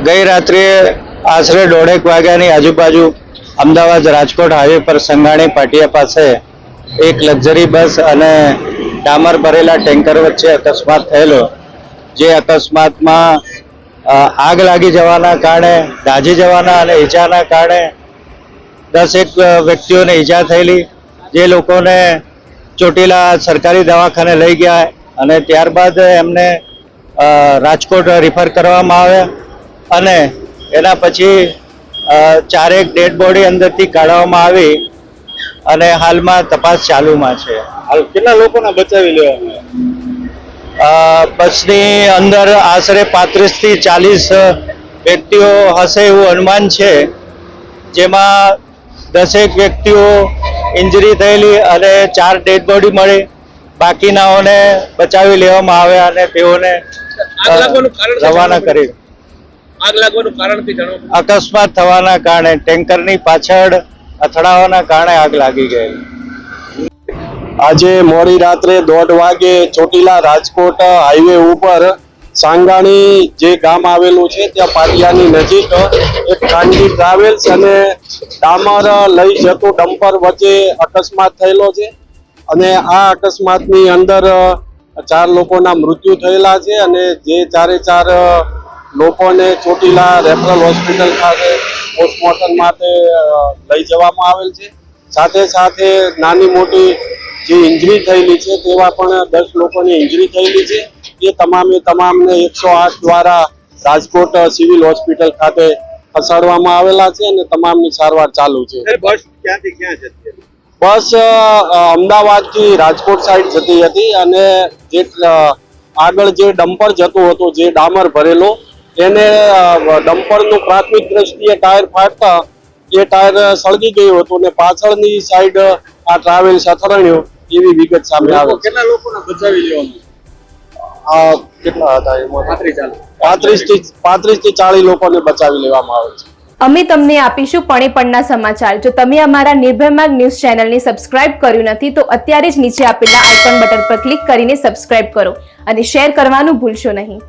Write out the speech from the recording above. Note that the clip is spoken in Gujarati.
ગઈ રાત્રે આશરે 1:30 વાગ્યાની આજુબાજુ અમદાવાદ રાજકોટ હાઈવે પર સંઘાણી પાટિયા પાસે એક લક્ઝરી બસ અને ડામર ભરેલા ટેન્કર વચ્ચે અકસ્માત થયેલો, જે અકસ્માતમાં આગ લાગી જવાના કારણે, દાઝી જવાના અને ઈજાના કારણે 10 વ્યક્તિઓને ઈજા થયેલી, જે લોકોને ચોટીલા સરકારી દવાખાને લઈ ગયા અને ત્યારબાદ એમને રાજકોટ રિફર કરવામાં આવ્યા અને એના પછી 4 ડેડ બોડી અંદરથી કાઢવામાં આવી અને હાલમાં તપાસ ચાલુમાં છે. હાલ કેટલા લોકોને બચાવી લેવામાં? બસની અંદર આશરે 35 થી 40 વ્યક્તિઓ હશે એવું અનુમાન છે, જેમાં 10 વ્યક્તિઓ ઇન્જરી થયેલી અને 4 ડેડ બોડી મળી. બાકીનાઓને બચાવી લેવામાં આવ્યા અને તેઓને રવાના કરી. આગ લાગવાનું કારણ કે જણાવો. અકસ્માત થવાના કારણે, ટેન્કરની પાછળ અથડાવાના કારણે આગ લાગી ગઈ. આજે મોડી રાત્રે 1:30 વાગે ચોટીલા રાજકોટ હાઈવે ઉપર સાંગાણી જે ગામ આવેલું છે ત્યાં પાટિયાની નજીક એક ખાનગી ટ્રાવેલ્સ અને ડામર લઈ જતું ડમ્પર વચ્ચે અકસ્માત થયેલો છે અને આ અકસ્માતની અંદર 4 લોકોના મૃત્યુ થયેલા છે અને જે 4 લોકોને ચોટીલા રેફરલ હોસ્પિટલ ખાતે પોસ્ટમોર્ટમ માટે લઈ જવામાં આવેલ છે. સાથે સાથે નાની મોટી જે ઇન્જરી થયેલી છે તેવા પણ 10 લોકોની ઇન્જરી થયેલી છે. એ તમામને 108 દ્વારા રાજકોટ સિવિલ હોસ્પિટલ ખાતે ખસેડવામાં આવેલા છે અને તમામની સારવાર ચાલુ છે. બસ ક્યાંથી ક્યાં જતી? બસ અમદાવાદથી રાજકોટ સાઈડ જતી હતી અને જે આગળ જે ડમ્પર જતું હતું, જે ડામર ભરેલો, એને ડમ્પરનું પ્રાથમિક દ્રષ્ટિએ ટાયર ફાટતા એ ટાયર સળગી ગયું હતું અને પાછળની સાઈડ આ ટ્રાવેલ્સ અથડાણ્યો એવી વિગત સામે આવે. કેટલા લોકોને બચાવી લેવામાં? કેટલા હતા? 35 થી 40 લોકોને બચાવી લેવામાં આવે છે. અમે તમને આપીશું પળે-પળના સમાચાર. જો તમે અમારા નિર્ભય માર્ગ ન્યૂઝ ચેનલને સબસ્ક્રાઇબ કર્યું નથી તો અત્યારે જ નીચે આપેલા આઇકોન બટન પર ક્લિક કરીને સબસ્ક્રાઇબ કરો અને શેર કરવાનું ભૂલશો નહીં.